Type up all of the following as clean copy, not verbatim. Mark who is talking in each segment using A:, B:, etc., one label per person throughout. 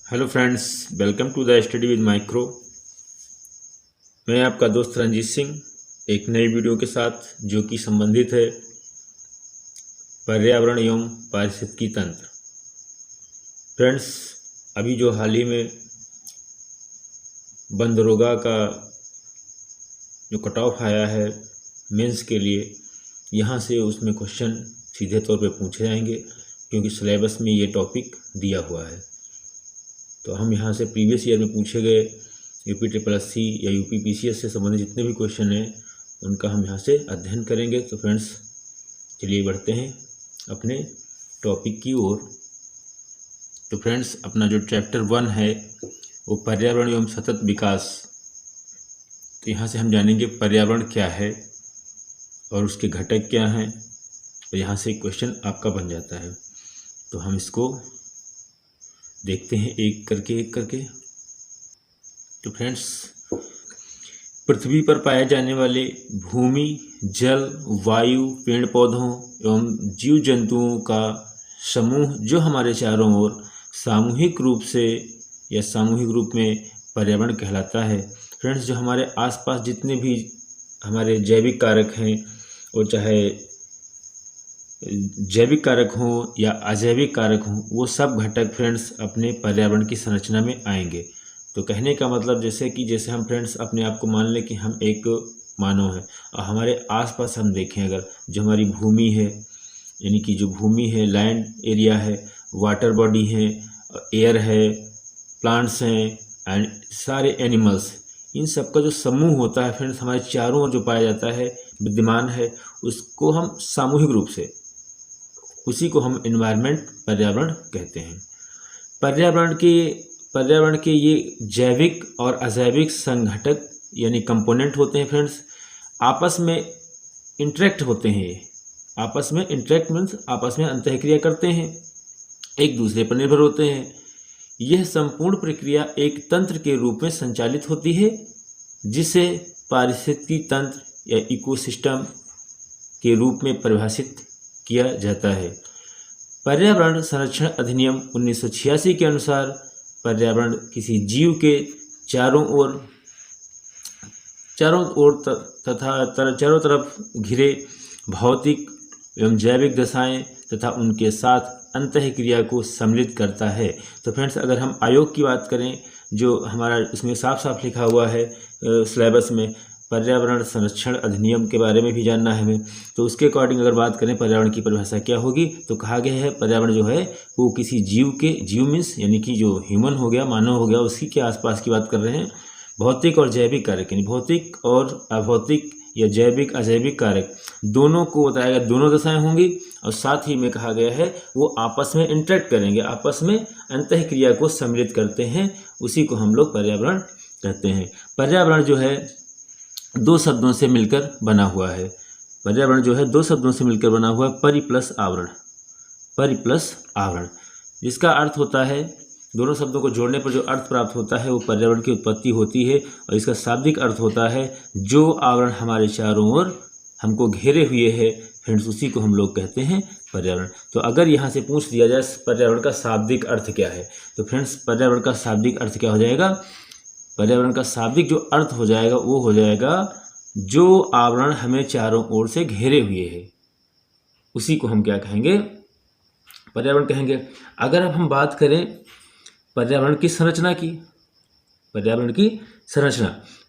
A: Hello friends, welcome to the study with micro. मैं आपका दोस्त रंजीत सिंह एक नई वीडियो के साथ जो कि संबंधित है पर्यावरण एवं पारिस्थितिकी तंत्र। फ्रेंड्स, अभी जो हाल ही में बंदरोगा का जो कट ऑफ आया है मेंस के लिए, यहाँ से उसमें क्वेश्चन सीधे तौर पे पूछे जाएंगे क्योंकि सिलेबस में ये टॉपिक दिया हुआ है। तो हम यहाँ से प्रीवियस ईयर में पूछे गए UPSSC या UPPCS से संबंधित जितने भी क्वेश्चन हैं उनका हम यहाँ से अध्ययन करेंगे। तो फ्रेंड्स, चलिए बढ़ते हैं अपने टॉपिक की ओर। तो फ्रेंड्स, अपना जो चैप्टर 1 है वो पर्यावरण एवं सतत विकास। तो यहाँ से हम जानेंगे पर्यावरण क्या है और उसके घटक क्या हैं। तो यहाँ से क्वेश्चन आपका बन जाता है। तो हम इसको देखते हैं एक करके। तो फ्रेंड्स, पृथ्वी पर पाए जाने वाले भूमि, जल, वायु, पेड़ पौधों एवं जीव जंतुओं का समूह जो हमारे चारों ओर सामूहिक रूप में पर्यावरण कहलाता है। फ्रेंड्स, जो हमारे आसपास जितने भी हमारे जैविक कारक हैं, वो चाहे जैविक कारक हों या अजैविक कारक हों, वो सब घटक फ्रेंड्स अपने पर्यावरण की संरचना में आएंगे। तो कहने का मतलब जैसे हम फ्रेंड्स अपने आप को मान लें कि हम एक मानव हैं और हमारे आसपास हम देखें, अगर जो हमारी भूमि है, यानी कि जो भूमि है, लैंड एरिया है, वाटर बॉडी है, एयर है, प्लांट्स हैं एंड सारे एनिमल्स, इन सब का जो समूह होता है फ्रेंड्स हमारे चारों ओर जो पाया जाता है, विद्यमान है, उसको हम सामूहिक रूप से, उसी को हम एनवायरनमेंट पर्यावरण कहते हैं। पर्यावरण के ये जैविक और अजैविक संघटक यानी कंपोनेंट होते हैं फ्रेंड्स, आपस में इंटरेक्ट होते हैं। आपस में इंटरेक्ट मीन्स आपस में अंतःक्रिया करते हैं, एक दूसरे पर निर्भर होते हैं। यह संपूर्ण प्रक्रिया एक तंत्र के रूप में संचालित होती है जिसे पारिस्थितिकी तंत्र या इकोसिस्टम के रूप में परिभाषित किया जाता है। पर्यावरण संरक्षण अधिनियम 1986 के अनुसार पर्यावरण किसी जीव के चारों तरफ घिरे भौतिक एवं जैविक दशाएं तथा उनके साथ अंतःक्रिया को सम्मिलित करता है। तो फ्रेंड्स, अगर हम आयोग की बात करें, जो हमारा इसमें साफ साफ लिखा हुआ है सिलेबस में, पर्यावरण संरक्षण अधिनियम के बारे में भी जानना है हमें, तो उसके अकॉर्डिंग अगर बात करें पर्यावरण की परिभाषा क्या होगी, तो कहा गया है पर्यावरण जो है वो किसी जीव मीन्स यानी कि जो ह्यूमन हो गया, मानव हो गया, उसी के आसपास की बात कर रहे हैं। भौतिक और जैविक कारक यानी भौतिक और अभौतिक या जैविक अजैविक कारक दोनों को बताया गया, दोनों दशाएं होंगी और साथ ही में कहा गया है वो आपस में इंटरेक्ट करेंगे, आपस में अंतःक्रिया को सम्मिलित करते हैं, उसी को हम लोग पर्यावरण कहते हैं। पर्यावरण जो है दो शब्दों से मिलकर बना हुआ है। पर्यावरण जो है दो शब्दों से मिलकर बना हुआ है, परि प्लस आवरण, जिसका अर्थ होता है, दोनों शब्दों को जोड़ने पर जो अर्थ प्राप्त होता है वो पर्यावरण की उत्पत्ति होती है और इसका शाब्दिक अर्थ होता है जो आवरण हमारे चारों ओर हमको घेरे हुए है फ्रेंड्स, उसी को हम लोग कहते हैं पर्यावरण। तो अगर यहाँ से पूछ दिया जाए पर्यावरण का शाब्दिक अर्थ क्या है, तो फ्रेंड्स पर्यावरण का शाब्दिक अर्थ क्या हो जाएगा? पर्यावरण का शाब्दिक जो अर्थ हो जाएगा वो हो जाएगा जो आवरण हमें चारों ओर से घेरे हुए है, उसी को हम क्या कहेंगे? पर्यावरण कहेंगे। अगर अब हम बात करें पर्यावरण की संरचना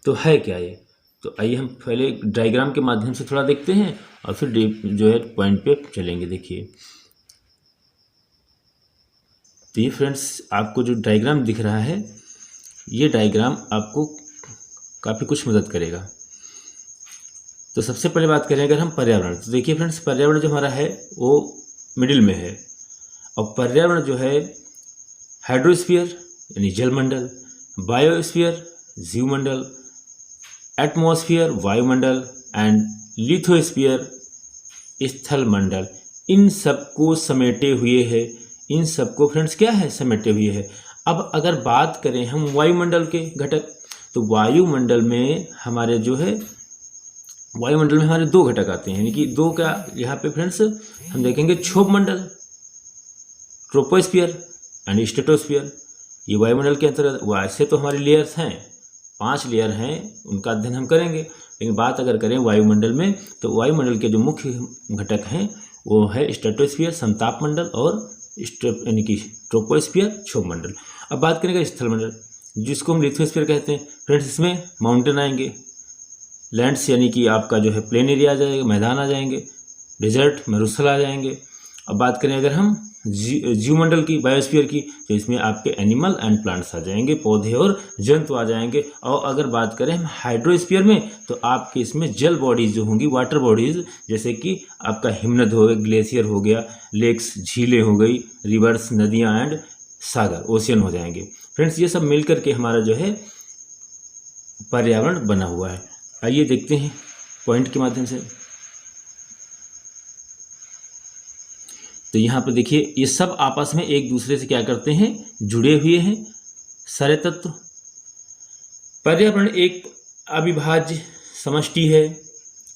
A: तो है क्या ये? तो आइए हम पहले डायग्राम के माध्यम से थोड़ा देखते हैं और फिर जो है पॉइंट पे चलेंगे। देखिए, तो ये फ्रेंड्स आपको जो डायग्राम दिख रहा है, ये डायग्राम आपको काफ़ी कुछ मदद करेगा। तो सबसे पहले बात करें अगर हम पर्यावरण, तो देखिए फ्रेंड्स, पर्यावरण जो हमारा है वो मिडिल में है और पर्यावरण जो है हाइड्रोस्फीयर यानी जलमंडल, बायोस्फीयर जीवमंडल, एटमॉस्फेयर वायुमंडल एंड लिथोस्फीयर स्थलमंडल, इन सबको समेटे हुए है। इन सबको फ्रेंड्स क्या है? समेटे हुए है। अब अगर बात करें हम वायुमंडल के घटक, तो वायुमंडल में हमारे दो घटक आते हैं, यानी कि दो का यहाँ पे फ्रेंड्स हम देखेंगे, क्षोभ मंडल ट्रोपोस्फियर एंड स्ट्रेटोस्फियर। ये वायुमंडल के अंतर्गत, वैसे तो हमारे लेयर्स हैं, 5 लेयर हैं, उनका अध्ययन हम करेंगे, लेकिन बात अगर करें वायुमंडल में तो वायुमंडल के जो मुख्य घटक हैं वो है स्ट्रेटोस्फीयर समताप मंडल और यानी कि ट्रोपोस्फीयर क्षोभ मंडल। अब बात करेंगे स्थलमंडल, जिसको हम लिथोस्फीयर कहते हैं। फ्रेंड्स, इसमें माउंटेन आएंगे, लैंड्स यानी कि आपका जो है प्लेन एरिया आ जाएगा, मैदान आ जाएंगे, डेजर्ट मरुस्थल आ जाएंगे। अब बात करें अगर हम जीवमंडल की, बायोस्फीयर की, तो इसमें आपके एनिमल एंड प्लांट्स आ जाएंगे, पौधे और जंतु आ जाएंगे। और अगर बात करें हम हाइड्रोस्फीयर में तो आपके इसमें जल बॉडीज जो होंगी, वाटर बॉडीज, जैसे कि आपका हिमनद हो गया, ग्लेशियर हो गया, लेक्स झीलें हो गई, रिवर्स नदियाँ एंड सागर ओशियन हो जाएंगे। फ्रेंड्स, ये सब मिलकर के हमारा जो है पर्यावरण बना हुआ है। आइए देखते हैं पॉइंट के माध्यम से। तो यहाँ पर देखिए, ये सब आपस में एक दूसरे से क्या करते हैं, जुड़े हुए हैं सारे तत्व। पर्यावरण एक अविभाज्य समष्टि है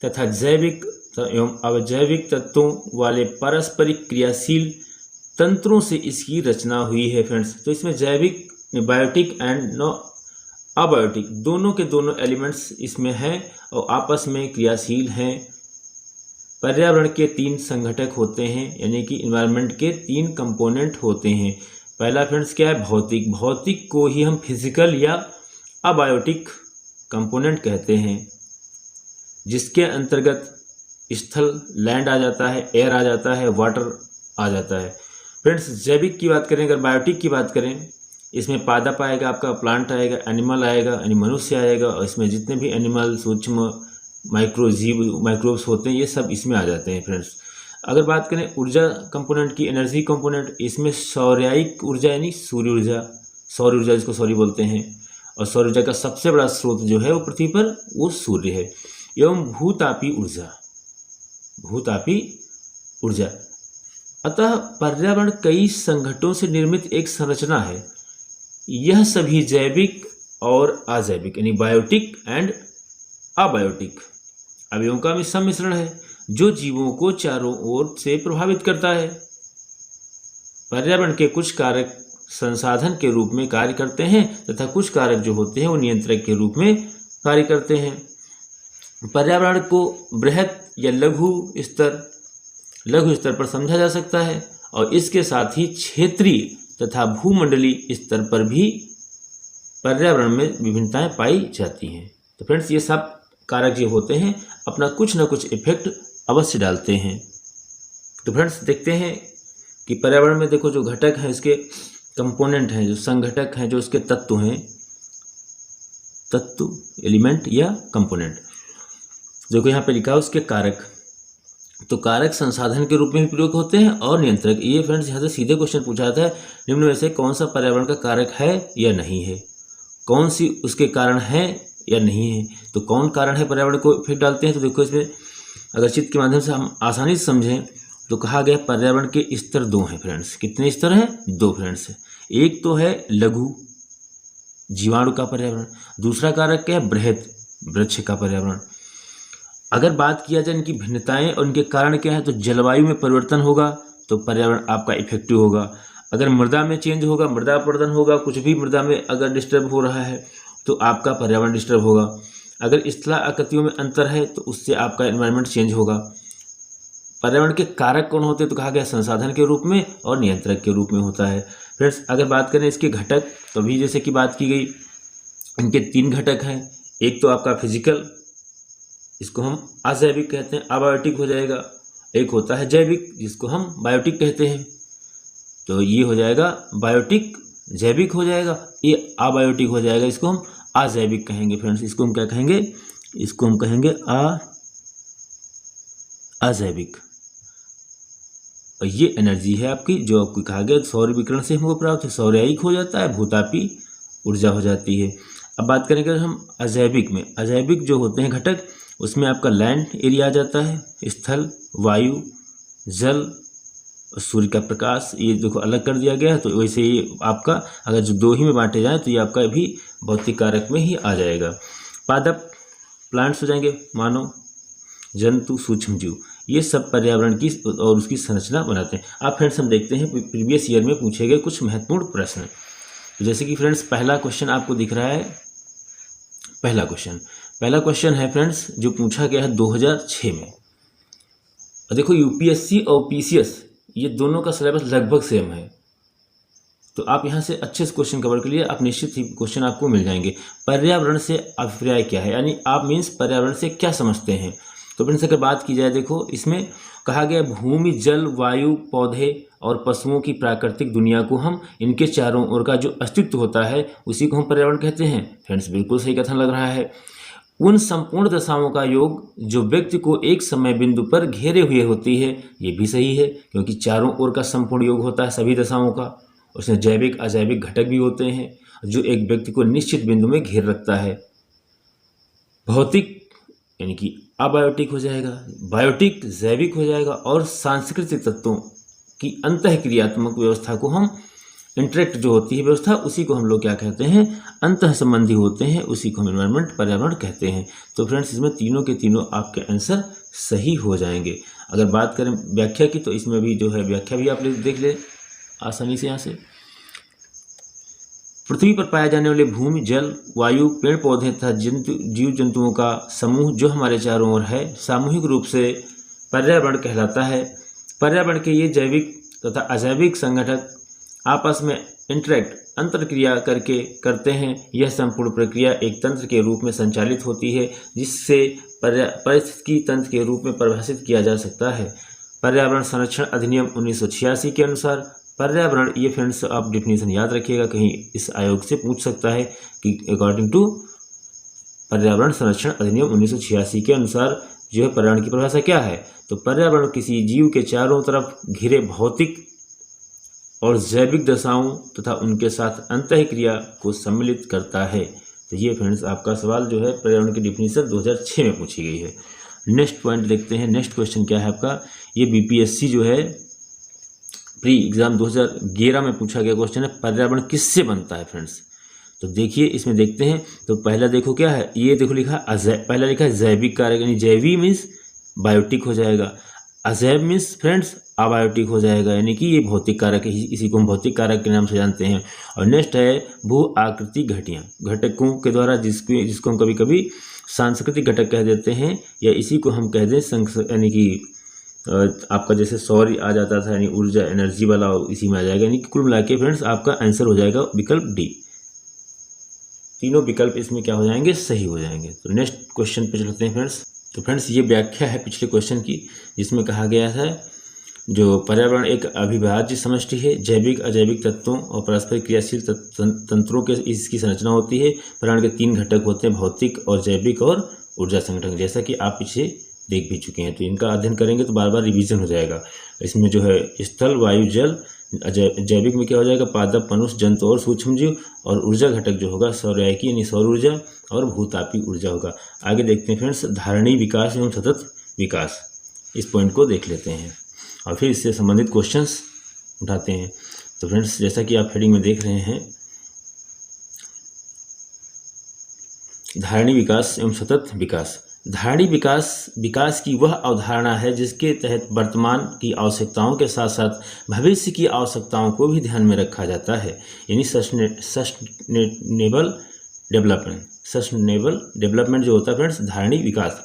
A: तथा जैविक एवं अजैविक तत्वों वाले पारस्परिक क्रियाशील तंत्रों से इसकी रचना हुई है। फ्रेंड्स, तो इसमें जैविक, बायोटिक एंड नो अबायोटिक दोनों के दोनों एलिमेंट्स इसमें हैं और आपस में क्रियाशील हैं। पर्यावरण के 3 संघटक होते हैं, यानी कि इन्वायरमेंट के 3 कंपोनेंट होते हैं। पहला फ्रेंड्स क्या है, भौतिक। भौतिक को ही हम फिजिकल या अबायोटिक कंपोनेंट कहते हैं, जिसके अंतर्गत स्थल लैंड आ जाता है, एयर आ जाता है, वाटर आ जाता है। फ्रेंड्स, जैविक की बात करें, अगर बायोटिक की बात करें, इसमें पादप आएगा, आपका प्लांट आएगा, एनिमल आएगा, यानी मनुष्य आएगा, और इसमें जितने भी एनिमल, सूक्ष्म माइक्रोजीव, माइक्रोब्स होते हैं, ये सब इसमें आ जाते हैं। फ्रेंड्स, अगर बात करें ऊर्जा कंपोनेंट की, एनर्जी कंपोनेंट, इसमें सौर्यायिक ऊर्जा यानी सूर्य ऊर्जा, सौर ऊर्जा जिसको सौर्य बोलते हैं, और सौर ऊर्जा का सबसे बड़ा स्रोत जो है वो पृथ्वी पर वो सूर्य है। एवं भूतापी ऊर्जा, भूतापी ऊर्जा। अतः पर्यावरण कई संघटनों से निर्मित एक संरचना है। यह सभी जैविक और अजैविक यानी बायोटिक एंड अबायोटिक अवयवों का सम्मिश्रण है, जो जीवों को चारों ओर से प्रभावित करता है। पर्यावरण के कुछ कारक संसाधन के रूप में कार्य करते हैं तथा कुछ कारक जो होते हैं वो नियंत्रक के रूप में कार्य करते हैं। पर्यावरण को बृहत या लघु स्तर पर समझा जा सकता है और इसके साथ ही क्षेत्रीय तथा भूमंडलीय स्तर पर भी पर्यावरण में विभिन्नताएं पाई जाती हैं। तो फ्रेंड्स, ये सब कारक जो होते हैं अपना कुछ न कुछ इफेक्ट अवश्य डालते हैं। तो फ्रेंड्स, देखते हैं कि पर्यावरण में देखो जो घटक हैं, इसके कंपोनेंट हैं, जो संघटक हैं, जो उसके तत्व हैं, तत्व एलिमेंट या कंपोनेंट, जो कि यहाँ पे लिखा है उसके कारक। तो कारक संसाधन के रूप में भी प्रयोग होते हैं और नियंत्रक। ये फ्रेंड्स यहाँ से सीधे क्वेश्चन पूछा था, निम्न में से कौन सा पर्यावरण का कारक है या नहीं है, कौन सी उसके कारण है या नहीं है। तो कौन कारण है पर्यावरण को इफेक्ट डालते हैं, तो देखो इसमें अगर चित्र के माध्यम से हम आसानी से समझें तो कहा गया पर्यावरण के स्तर 2 हैं। फ्रेंड्स, कितने स्तर हैं, 2 फ्रेंड्स। एक तो है लघु जीवाणु का पर्यावरण, दूसरा कारक क्या है, बृहत वृक्ष का पर्यावरण। अगर बात किया जाए इनकी भिन्नताएं और इनके कारण क्या है, तो जलवायु में परिवर्तन होगा तो पर्यावरण आपका इफेक्टिव होगा। अगर मृदा में चेंज होगा, मृदा अपरदन होगा, कुछ भी मृदा में अगर डिस्टर्ब हो रहा है तो आपका पर्यावरण डिस्टर्ब होगा। अगर स्थला आकृतियों में अंतर है तो उससे आपका एनवायरनमेंट चेंज होगा। पर्यावरण के कारक कौन होते हैं, तो कहा गया संसाधन के रूप में और नियंत्रक के रूप में होता है। फ्रेंड्स, अगर बात करें इसके घटक, तो अभी जैसे कि बात की गई, इनके 3 घटक हैं। एक तो आपका फिजिकल, इसको हम अजैविक कहते हैं, अबायोटिक हो जाएगा। एक होता है जैविक, जिसको हम बायोटिक कहते हैं। तो ये हो जाएगा बायोटिक, जैविक हो जाएगा, ये अबायोटिक हो जाएगा, इसको हम अजैविक कहेंगे। फ्रेंड्स, इसको हम क्या कहेंगे, इसको हम कहेंगे अजैविक। और ये एनर्जी है आपकी, जो आपको कहा गया सौर विकिरण से हमको प्राप्त है, सौर्यायिक हो जाता है, भूतापी ऊर्जा हो जाती है। अब बात करेंगे हम अजैविक में, अजैविक जो होते हैं घटक, उसमें आपका लैंड एरिया आ जाता है, स्थल, वायु, जल, सूर्य का प्रकाश, ये देखो अलग कर दिया गया है। तो वैसे ये आपका अगर जो 2 ही में बांटे जाएं तो ये आपका भी भौतिक कारक में ही आ जाएगा। पादप प्लांट्स हो जाएंगे, मानव, जंतु, सूक्ष्म जीव, ये सब पर्यावरण की और उसकी संरचना बनाते हैं। आप फ्रेंड्स हम देखते हैं प्रीवियस ईयर में पूछे गए कुछ महत्वपूर्ण प्रश्न। तो जैसे कि फ्रेंड्स पहला क्वेश्चन आपको दिख रहा है, पहला क्वेश्चन है फ्रेंड्स जो पूछा गया है 2006 में। और देखो यूपीएससी और पीसीएस ये दोनों का सिलेबस लगभग सेम है, तो आप यहाँ से अच्छे से क्वेश्चन कवर कर लिए, आप निश्चित ही क्वेश्चन आपको मिल जाएंगे। पर्यावरण से अभिप्राय क्या है, यानी आप मीन्स पर्यावरण से क्या समझते हैं। तो फ्रेंड्स अगर बात की जाए, देखो इसमें कहा गया भूमि, जल, वायु, पौधे और पशुओं की प्राकृतिक दुनिया को हम इनके चारों ओर का जो अस्तित्व होता है उसी को हम पर्यावरण कहते हैं। फ्रेंड्स बिल्कुल सही कथन लग रहा है। उन संपूर्ण दशाओं का योग जो व्यक्ति को एक समय बिंदु पर घेरे हुए होती है, ये भी सही है, क्योंकि चारों ओर का संपूर्ण योग होता है सभी दशाओं का। उसमें जैविक अजैविक घटक भी होते हैं जो एक व्यक्ति को निश्चित बिंदु में घेर रखता है। भौतिक यानी कि अबायोटिक हो जाएगा, बायोटिक जैविक हो जाएगा, और सांस्कृतिक तत्वों की अंतःक्रियात्मक व्यवस्था को हम इंटरेक्ट जो होती है व्यवस्था, उसी को हम लोग क्या कहते हैं, अंतः संबंधी होते हैं, उसी को हम एनवायरनमेंट पर्यावरण कहते हैं। तो फ्रेंड्स इसमें तीनों के तीनों आपके आंसर सही हो जाएंगे। अगर बात करें व्याख्या की, तो इसमें भी जो है व्याख्या भी आप देख ले आसानी से। यहाँ से पृथ्वी पर पाए जाने वाले भूमि, जल, वायु, पेड़ पौधे तथा जीव जंतुओं का समूह जो हमारे चारों ओर है, सामूहिक रूप से पर्यावरण कहलाता है। पर्यावरण के ये जैविक तथा अजैविक संगठक आपस में इंटरेक्ट अंतरक्रिया करते हैं। यह संपूर्ण प्रक्रिया एक तंत्र के रूप में संचालित होती है, जिससे पारिस्थितिकी तंत्र के रूप में परिभाषित किया जा सकता है। पर्यावरण संरक्षण अधिनियम 1986 के अनुसार पर्यावरण, ये फ्रेंड्स आप डिफिनीशन याद रखिएगा, कहीं इस आयोग से पूछ सकता है कि अकॉर्डिंग टू पर्यावरण संरक्षण अधिनियम 1986 के अनुसार जो है पर्यावरण की परिभाषा क्या है। तो पर्यावरण किसी जीव के चारों तरफ घिरे भौतिक और जैविक दशाओं तथा उनके साथ अंतःक्रिया को सम्मिलित करता है। तो ये फ्रेंड्स आपका सवाल जो है पर्यावरण की डिफिनीशन 2006 में पूछी गई है। नेक्स्ट पॉइंट देखते हैं, नेक्स्ट क्वेश्चन क्या है आपका। ये बीपीएससी जो है प्री एग्जाम 2011 में पूछा गया क्वेश्चन है, पर्यावरण किससे बनता है फ्रेंड्स। तो देखिए इसमें देखते हैं, तो पहला देखो क्या है, ये देखो लिखा पहला लिखा है जैविक कारक, यानी जैवी मीन्स बायोटिक हो जाएगा, अजैव मीन्स फ्रेंड्स अबायोटिक हो जाएगा, यानी कि ये भौतिक कारक है, इसी को हम भौतिक कारक के नाम से जानते हैं। और नेक्स्ट है भू आकृतिक घटकों के द्वारा जिसको हम कभी कभी सांस्कृतिक घटक कह देते हैं, या इसी को हम कह दें यानी कि आपका जैसे सौर आ जाता था, यानी ऊर्जा एनर्जी वाला इसी में आ जाएगा। यानी कि कुल मिला के फ्रेंड्स आपका आंसर हो जाएगा विकल्प डी। तीनों विकल्प इसमें क्या हो जाएंगे, सही हो जाएंगे। तो नेक्स्ट क्वेश्चन पे चलते हैं फ्रेंड्स। तो फ्रेंड्स ये व्याख्या है पिछले क्वेश्चन की, जिसमें कहा गया है जो पर्यावरण एक अविभाज्य समष्टि है, जैविक अजैविक तत्वों और परस्पर क्रियाशील तंत्रों के इसकी संरचना होती है। पर्यावरण के तीन घटक होते हैं, भौतिक और जैविक और ऊर्जा संगठन, जैसा कि आप पीछे देख भी चुके हैं। तो इनका अध्ययन करेंगे तो बार बार रिवीजन हो जाएगा। इसमें जो है स्थल, वायु, जल, जैविक में क्या हो जाएगा, पादप, मनुष्य, जंतु और सूक्ष्म जीव, और ऊर्जा घटक जो होगा सौरयायकी यानी सौर ऊर्जा और भूतापी ऊर्जा होगा। आगे देखते हैं फ्रेंड्स धारणीय विकास एवं सतत विकास, इस पॉइंट को देख लेते हैं और फिर इससे संबंधित क्वेश्चंस उठाते हैं। तो फ्रेंड्स जैसा कि आप हेडिंग में देख रहे हैं, धारणीय विकास एवं सतत विकास। धारणीय विकास की वह अवधारणा है जिसके तहत वर्तमान की आवश्यकताओं के साथ साथ भविष्य की आवश्यकताओं को भी ध्यान में रखा जाता है, यानी सस्टेनेबल डेवलपमेंट जो होता है फ्रेंड्स, धारणीय विकास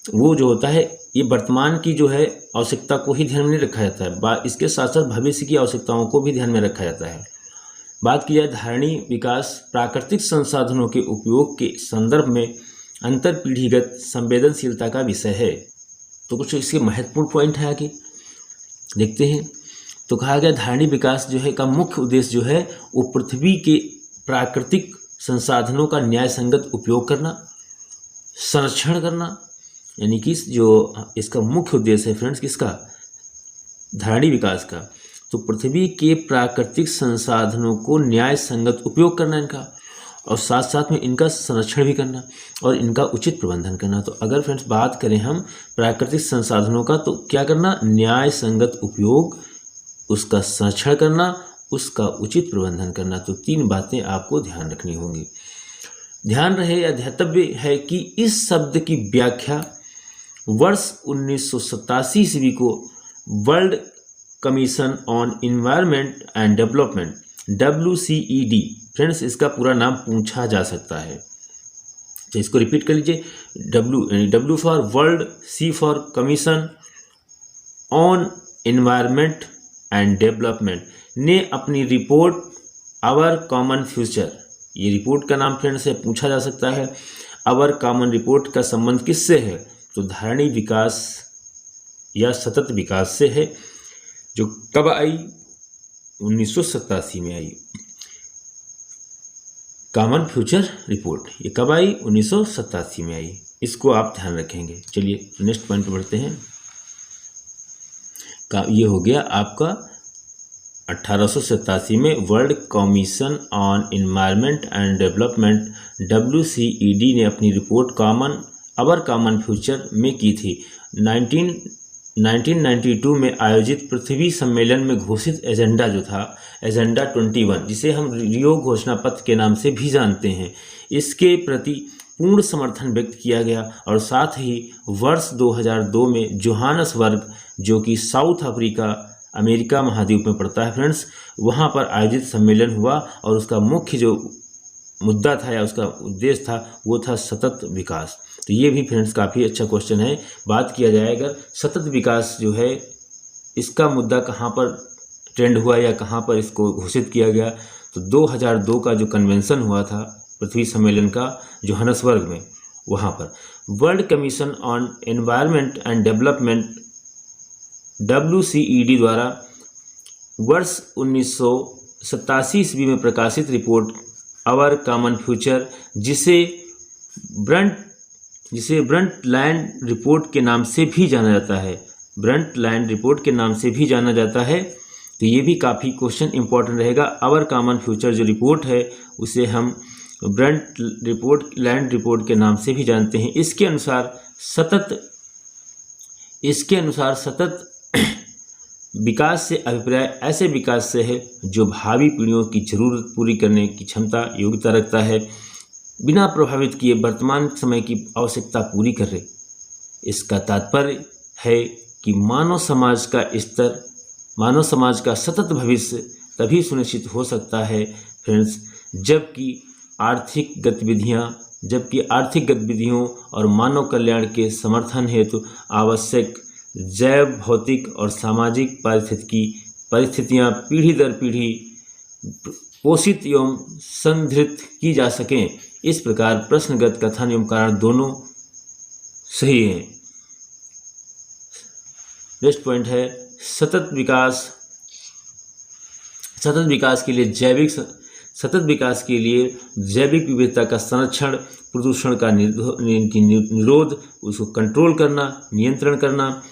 A: वो जो होता है ये वर्तमान की जो है आवश्यकता को ही ध्यान में नहीं रखा जाता है, इसके साथ साथ भविष्य की आवश्यकताओं को भी ध्यान में रखा जाता है। बात की जाए धारणीय विकास प्राकृतिक संसाधनों के उपयोग के संदर्भ में अंतर पीढ़ीगत संवेदनशीलता का विषय है। तो कुछ इसके महत्वपूर्ण पॉइंट है, आगे देखते हैं। तो कहा गया धारणीय विकास जो है का मुख्य उद्देश्य जो है वो पृथ्वी के प्राकृतिक संसाधनों का न्याय संगत उपयोग करना, संरक्षण करना, यानी कि जो इसका मुख्य उद्देश्य है फ्रेंड्स किसका, धारणीय विकास का, तो पृथ्वी के प्राकृतिक संसाधनों को न्याय संगत उपयोग करना इनका, और साथ साथ में इनका संरक्षण भी करना और इनका उचित प्रबंधन करना। तो अगर फ्रेंड्स बात करें हम प्राकृतिक संसाधनों का, तो क्या करना, न्याय संगत उपयोग, उसका संरक्षण करना, उसका उचित प्रबंधन करना। तो तीन बातें आपको ध्यान रखनी होंगी। ध्यान रहे या ध्यातव्य है कि इस शब्द की व्याख्या वर्ष 1987 ईस्वी को world commission on environment and development WCED friends इसका पूरा नाम पूछा जा सकता है, तो इसको रिपीट कर लीजिए। W for world, C for commission on environment and development ने अपनी रिपोर्ट आवर कॉमन फ्यूचर, ये रिपोर्ट का नाम फ्रेंड्स है, पूछा जा सकता है। आवर कॉमन रिपोर्ट का संबंध किससे है? तो धारणीय विकास या सतत विकास से है, जो कब आई? 1987 में आई। कॉमन फ्यूचर रिपोर्ट ये कब आई? 1987 में आई। इसको आप ध्यान रखेंगे। चलिए नेक्स्ट पॉइंट पर बढ़ते हैं। ये हो गया आपका 1887 में world commission on environment and development WCED ने अपनी रिपोर्ट आवर कॉमन फ्यूचर में की थी। 1992 में आयोजित पृथ्वी सम्मेलन में घोषित एजेंडा जो था, एजेंडा 21, जिसे हम रियो घोषणा पत्र के नाम से भी जानते हैं, इसके प्रति पूर्ण समर्थन व्यक्त किया गया। और साथ ही वर्ष 2002 में जोहानसबर्ग, जो कि साउथ अफ्रीका अमेरिका महाद्वीप में पड़ता है फ्रेंड्स, वहाँ पर आयोजित सम्मेलन हुआ और उसका मुख्य जो मुद्दा था या उसका उद्देश्य था वो था सतत विकास। तो ये भी फ्रेंड्स काफ़ी अच्छा क्वेश्चन है। बात किया जाए अगर सतत विकास जो है इसका मुद्दा कहाँ पर ट्रेंड हुआ या कहाँ पर इसको घोषित किया गया, तो 2002 का जो कन्वेंशन हुआ था पृथ्वी सम्मेलन का जोहानसबर्ग में, वहाँ पर world commission on environment and development WCED द्वारा वर्ष 1987 ईस्वी में प्रकाशित रिपोर्ट आवर कॉमन फ्यूचर, जिसे ब्रंटलैंड रिपोर्ट के नाम से भी जाना जाता है, ब्रंटलैंड रिपोर्ट के नाम से भी जाना जाता है। तो ये भी काफ़ी क्वेश्चन इंपॉर्टेंट रहेगा। आवर कॉमन फ्यूचर जो रिपोर्ट है उसे हम ब्रंटलैंड रिपोर्ट के नाम से भी जानते हैं। इसके अनुसार सतत विकास से अभिप्राय ऐसे विकास से है जो भावी पीढ़ियों की जरूरत पूरी करने की क्षमता योग्यता रखता है, बिना प्रभावित किए वर्तमान समय की आवश्यकता पूरी कर रहे। इसका तात्पर्य है कि मानव समाज का सतत भविष्य तभी सुनिश्चित हो सकता है फ्रेंड्स, जबकि आर्थिक गतिविधियों और मानव कल्याण के समर्थन हेतु आवश्यक जैव भौतिक और सामाजिक परिस्थितियां पीढ़ी दर पीढ़ी पोषित एवं संदृढ़ की जा सकें। इस प्रकार प्रश्नगत कथन एवं कारण दोनों सही हैं। नेक्स्ट पॉइंट है सतत विकास के लिए जैविक विविधता का संरक्षण, प्रदूषण का निरोध, उसको कंट्रोल करना, नियंत्रण करना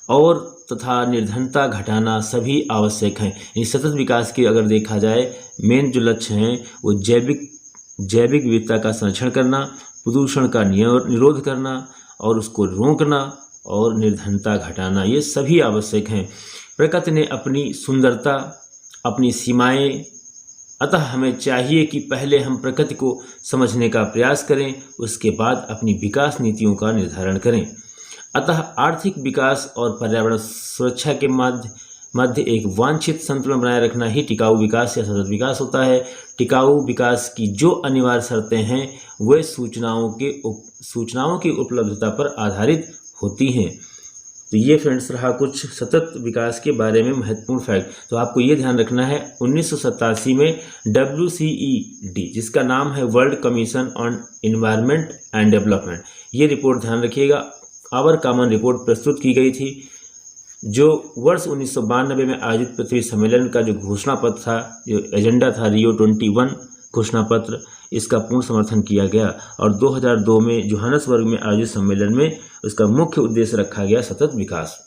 A: और तथा निर्धनता घटाना सभी आवश्यक हैं। इस सतत विकास के अगर देखा जाए मेन जो लक्ष्य हैं वो जैविक विविधता का संरक्षण करना, प्रदूषण का निरोध करना और उसको रोकना और निर्धनता घटाना, ये सभी आवश्यक हैं। प्रकृति ने अपनी सुंदरता, अपनी सीमाएं, अतः हमें चाहिए कि पहले हम प्रकृति को समझने का प्रयास करें, उसके बाद अपनी विकास नीतियों का निर्धारण करें। अतः आर्थिक विकास और पर्यावरण सुरक्षा के मध्य एक वांछित संतुलन बनाए रखना ही टिकाऊ विकास या सतत विकास होता है। टिकाऊ विकास की जो अनिवार्य शर्तें हैं वे सूचनाओं की उपलब्धता पर आधारित होती हैं। तो ये फ्रेंड्स रहा कुछ सतत विकास के बारे में महत्वपूर्ण फैक्ट। तो आपको ये ध्यान रखना है 1987 में WCED, जिसका नाम है world commission on environment and development, ये रिपोर्ट ध्यान रखिएगा। आवर कॉमन रिपोर्ट प्रस्तुत की गई थी, जो वर्ष 1992 में आयोजित पृथ्वी सम्मेलन का जो घोषणा पत्र था, जो एजेंडा था रियो 21 घोषणा पत्र, इसका पूर्ण समर्थन किया गया। और 2002 में जोहानसबर्ग में आयोजित सम्मेलन में उसका मुख्य उद्देश्य रखा गया सतत विकास।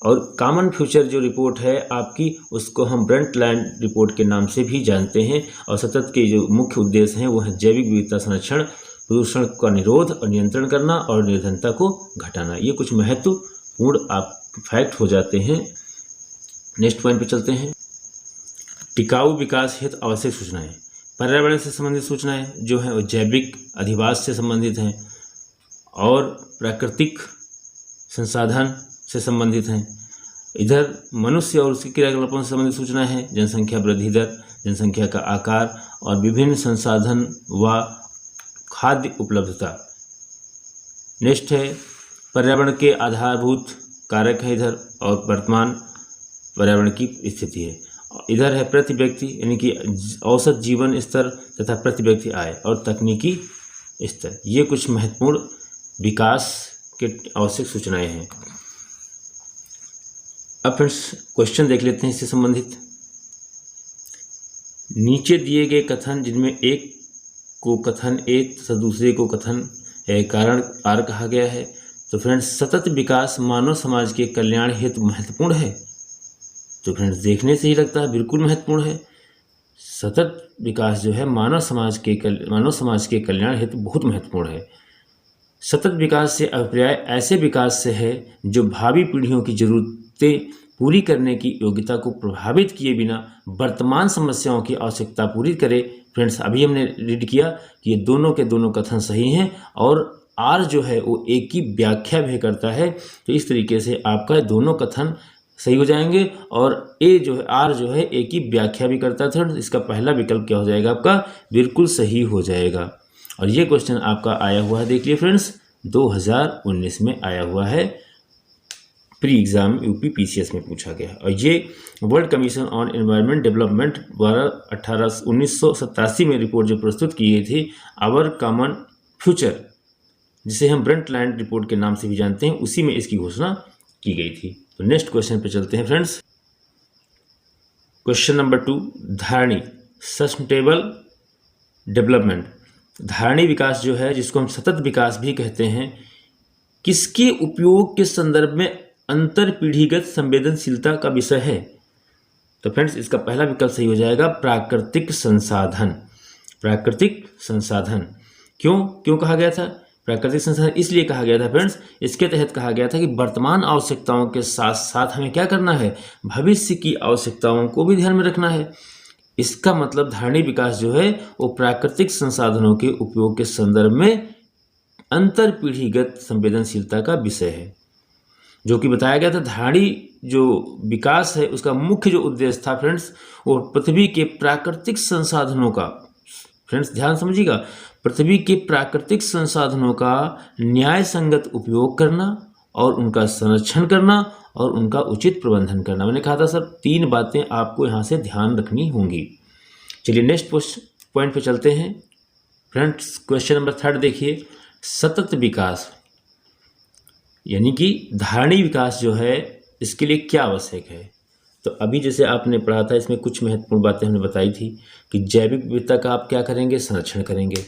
A: और कॉमन फ्यूचर जो रिपोर्ट है आपकी, उसको हम ब्रंटलैंड रिपोर्ट के नाम से भी जानते हैं। और सतत के जो मुख्य उद्देश्य हैं वो है जैविक विविधता संरक्षण, प्रदूषण का निरोध और नियंत्रण करना और निर्धनता को घटाना। ये कुछ महत्वपूर्ण आप फैक्ट हो जाते हैं। नेक्स्ट पॉइंट पे चलते हैं। टिकाऊ विकास हेतु आवश्यक सूचनाएं, पर्यावरण से संबंधित सूचनाएं जो हैं वो जैविक अधिवास से संबंधित हैं और प्राकृतिक संसाधन से संबंधित हैं इधर मनुष्य और उसके क्रियाकलापों से संबंधित सूचना है, जनसंख्या वृद्धि दर, जनसंख्या का आकार और विभिन्न संसाधन व खाद्य उपलब्धता। नेक्स्ट है पर्यावरण के आधारभूत कारक है इधर, और वर्तमान पर्यावरण की स्थिति है। इधर है प्रति व्यक्ति यानी कि औसत जीवन स्तर तथा प्रति व्यक्ति आय और तकनीकी स्तर। ये कुछ महत्वपूर्ण विकास के आवश्यक सूचनाएं हैं। अब फ्रेंड्स क्वेश्चन देख लेते हैं इससे संबंधित। नीचे दिए गए कथन जिनमें एक को कथन ए तथा दूसरे को कथन कारण आर कहा गया है, तो फ्रेंड्स सतत विकास मानव समाज के कल्याण हेतु महत्वपूर्ण है। तो फ्रेंड्स देखने से ही लगता है बिल्कुल महत्वपूर्ण है। सतत विकास जो है मानव समाज के कल्याण हेतु बहुत महत्वपूर्ण है। सतत विकास से अभिप्राय ऐसे विकास से है जो भावी पीढ़ियों की जरूरतें पूरी करने की योग्यता को प्रभावित किए बिना वर्तमान समस्याओं की आवश्यकता पूरी करे। फ्रेंड्स अभी हमने रीड किया कि ये दोनों के दोनों कथन सही हैं और आर जो है वो एक की व्याख्या भी करता है। तो इस तरीके से आपका दोनों कथन सही हो जाएंगे और ए जो है आर जो है ए की व्याख्या भी करता है। इसका पहला विकल्प क्या हो जाएगा आपका, बिल्कुल सही हो जाएगा। और ये क्वेश्चन आपका आया हुआ है, देख लिए फ्रेंड्स 2019 में आया हुआ है, प्री एग्जाम यूपी पीसीएस में पूछा गया। और ये world commission on environment development द्वारा 1987 में रिपोर्ट जो प्रस्तुत की गई थी, आवर कॉमन फ्यूचर, जिसे हम ब्रंटलैंड रिपोर्ट के नाम से भी जानते हैं, उसी में इसकी घोषणा की गई थी। तो नेक्स्ट क्वेश्चन पे चलते हैं फ्रेंड्स। क्वेश्चन नंबर 2, धारणी सस्टेनेबल डेवलपमेंट। धारणी विकास जो है, जिसको हम सतत विकास भी कहते हैं, किसके उपयोग के संदर्भ में अंतर पीढ़ीगत संवेदनशीलता का विषय है। तो फ्रेंड्स इसका पहला विकल्प सही हो जाएगा, प्राकृतिक संसाधन। प्राकृतिक संसाधन क्यों कहा गया था प्राकृतिक संसाधन? इसलिए कहा गया था फ्रेंड्स, इसके तहत कहा गया था कि वर्तमान आवश्यकताओं के साथ साथ हमें क्या करना है, भविष्य की आवश्यकताओं को भी ध्यान में रखना है। इसका मतलब धारणी विकास जो है वो प्राकृतिक संसाधनों के उपयोग के संदर्भ में अंतर पीढ़ीगत संवेदनशीलता का विषय है, जो कि बताया गया था। धारणी जो विकास है उसका मुख्य जो उद्देश्य था फ्रेंड्स, वो पृथ्वी के प्राकृतिक संसाधनों का, फ्रेंड्स ध्यान समझिएगा, पृथ्वी के प्राकृतिक संसाधनों का न्याय संगत उपयोग करना और उनका संरक्षण करना और उनका उचित प्रबंधन करना। मैंने कहा था सर 3 बातें आपको यहाँ से ध्यान रखनी होंगी। चलिए नेक्स्ट पॉइंट पे चलते हैं फ्रेंड्स। क्वेश्चन नंबर 3 देखिए, सतत विकास यानी कि धारणी विकास जो है इसके लिए क्या आवश्यक है। तो अभी जैसे आपने पढ़ा था, इसमें कुछ महत्वपूर्ण बातें हमने बताई थी कि जैविक विविधता का आप क्या करेंगे, संरक्षण करेंगे,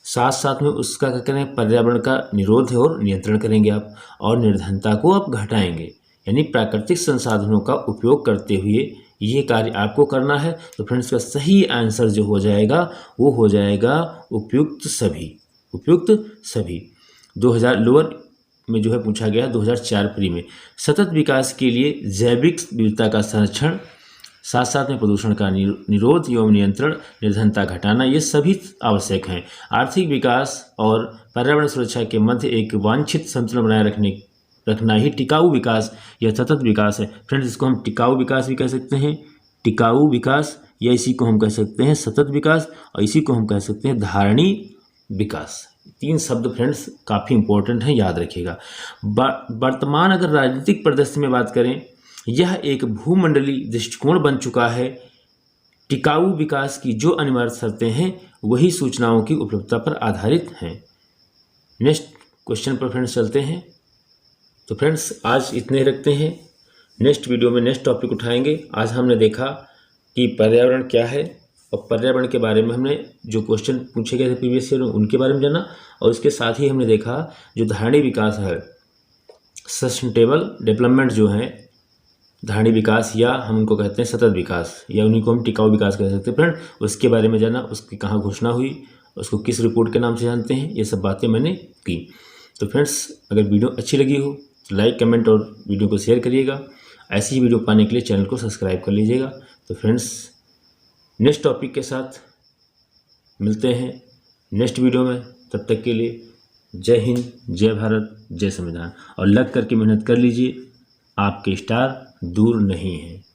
A: साथ साथ में उसका क्या करें, पर्यावरण का निरोध और नियंत्रण करेंगे आप, और निर्धनता को आप घटाएंगे। यानी प्राकृतिक संसाधनों का उपयोग करते हुए ये कार्य आपको करना है। तो फ्रेंड्स का सही आंसर जो हो जाएगा वो हो जाएगा उपयुक्त सभी। उपयुक्त सभी 2000 लोअर में जो है पूछा गया 2004 प्री में। सतत विकास के लिए जैविक विविधता का संरक्षण, साथ साथ में प्रदूषण का निरोध एवं नियंत्रण, निर्धनता घटाना, ये सभी आवश्यक हैं। आर्थिक विकास और पर्यावरण सुरक्षा के मध्य एक वांछित संतुलन बनाए रखना ही टिकाऊ विकास या सतत विकास है। फ्रेंड्स इसको हम टिकाऊ विकास भी कह सकते हैं, टिकाऊ विकास, या इसी को हम कह सकते हैं सतत विकास, और इसी को हम कह सकते हैं धारणी विकास। 3 शब्द फ्रेंड्स काफ़ी इंपॉर्टेंट हैं, याद रखिएगा। वर्तमान अगर राजनीतिक परिदृश्य में बात करें, यह एक भूमंडलीय दृष्टिकोण बन चुका है। टिकाऊ विकास की जो अनिवार्य शर्तें हैं वही सूचनाओं की उपलब्धता पर आधारित हैं। नेक्स्ट क्वेश्चन पर फ्रेंड्स चलते हैं। तो फ्रेंड्स आज इतने रखते हैं, नेक्स्ट वीडियो में नेक्स्ट टॉपिक उठाएंगे। आज हमने देखा कि पर्यावरण क्या है और पर्यावरण के बारे में हमने जो क्वेश्चन पूछे गए थे प्रीवियस ईयर में उनके बारे में जाना, और इसके साथ ही हमने देखा जो धारणी विकास है, सस्टेनेबल डेवलपमेंट जो है धारणी विकास, या हम उनको कहते हैं सतत विकास, या उन्हीं को हम टिकाऊ विकास कह सकते हैं फ्रेंड, उसके बारे में जाना, उसकी कहाँ घोषणा हुई, उसको किस रिपोर्ट के नाम से जानते हैं, ये सब बातें मैंने की। तो फ्रेंड्स अगर वीडियो अच्छी लगी हो तो लाइक कमेंट और वीडियो को शेयर करिएगा। ऐसी ही वीडियो पाने के लिए चैनल को सब्सक्राइब कर लीजिएगा। तो फ्रेंड्स नेक्स्ट टॉपिक के साथ मिलते हैं नेक्स्ट वीडियो में, तब तक के लिए जय हिंद, जय भारत, जय संविधान। और लग करके मेहनत कर लीजिए, आपके स्टार दूर नहीं है।